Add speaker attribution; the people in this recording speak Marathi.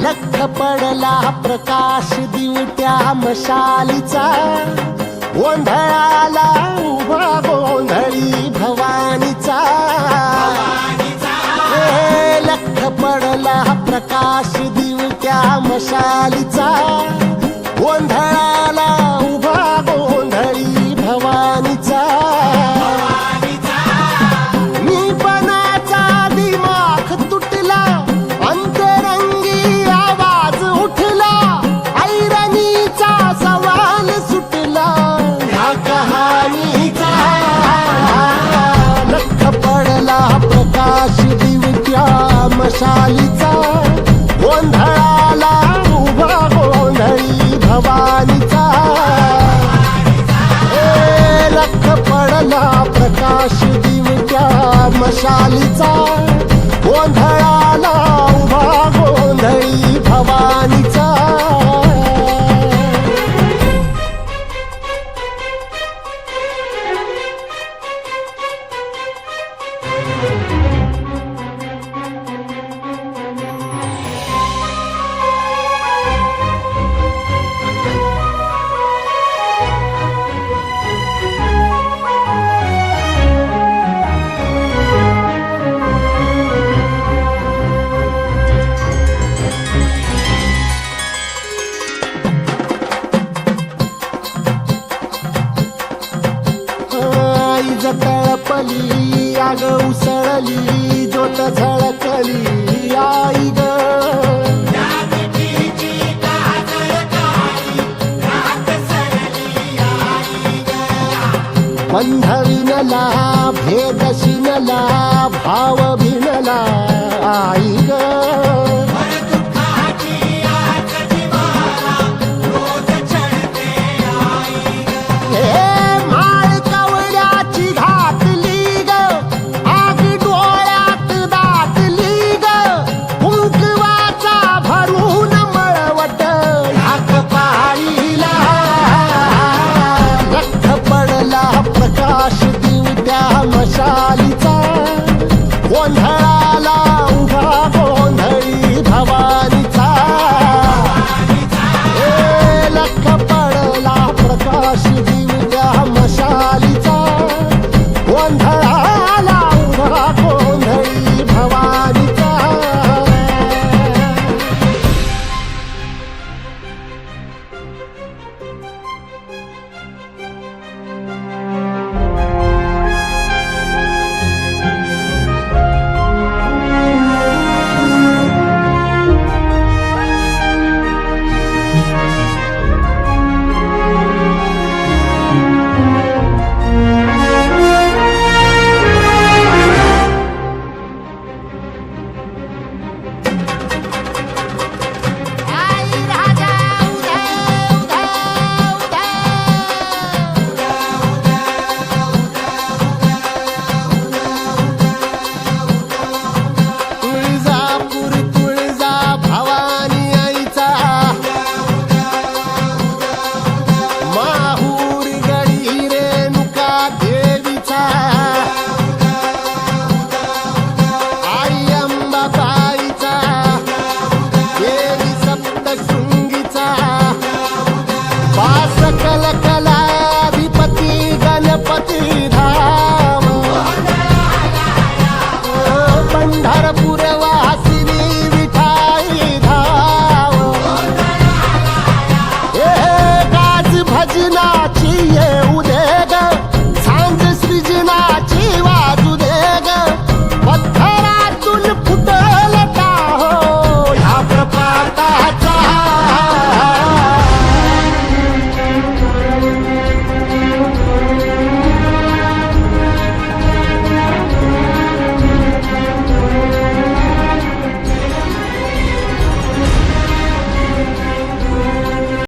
Speaker 1: लख पडला प्रकाश दिवट्या मशालीचा, गोंधळाला उभा गोंधळी भवानीचा. लख पडला प्रकाश दिवट्या मशालीचा, गोंधळाला उभा गोंधळी भवानीचा. मी पणाचा दिमाख तुटला, अंतरंगी आवाज उठला, ऐरणीचा सवाल सुटला ह्या कहाणीचा. लख पडला प्रकाश दिवट्या मशालीचा, गोंधळाला उभा गोंधळी भवानीचा. लख पडला प्रकाश दिवट्या मशालीचा, गोंधळाला उभा गोंधळी भवानीचा. तळपली आग उसळली, ज्योत झळकली आई ग. बंध विणला भेद शिनला, भाव भिनला आई ग.